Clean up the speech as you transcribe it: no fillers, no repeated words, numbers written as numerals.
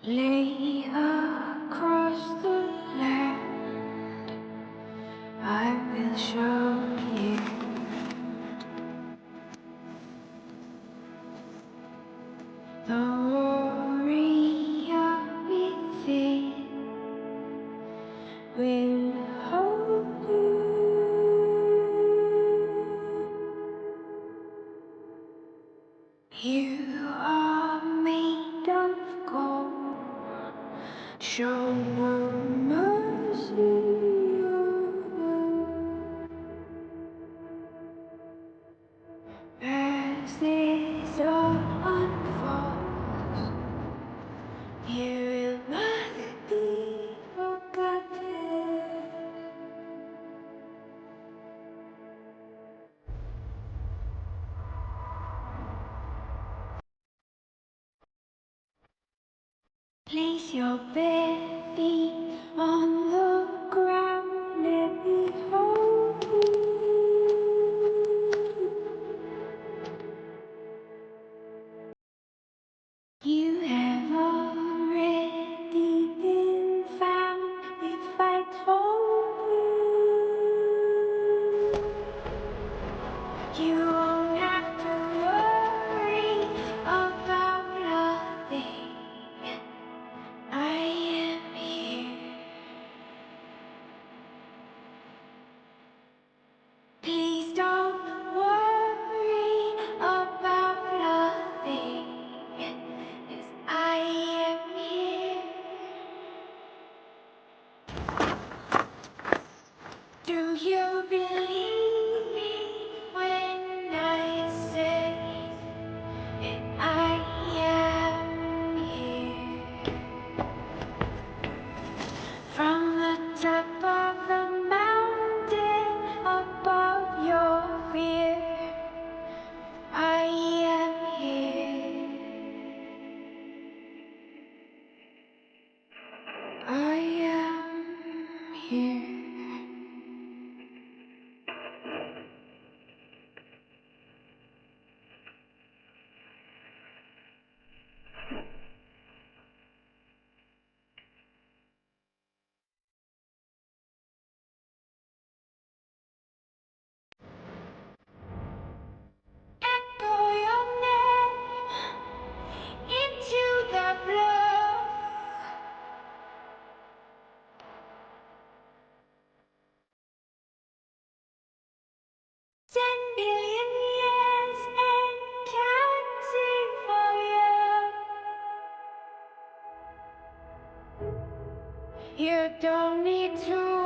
Lay across the land, I will show you the warrior within will hold you. You are made of gold. Show no mercy. As this all unfolds, you will not be forgotten. Place your bare feet on the ground, let me hold you. You have already been found if I told you. You won't have to worry about a thing. I am here. Please don't worry about a thing, 'cause I am here. Do you believe me when I say that I am here? From the top of the mountain above your fear, I am here. I am here. Echo your name into the blue. 10 billion years and counting for you. You don't need to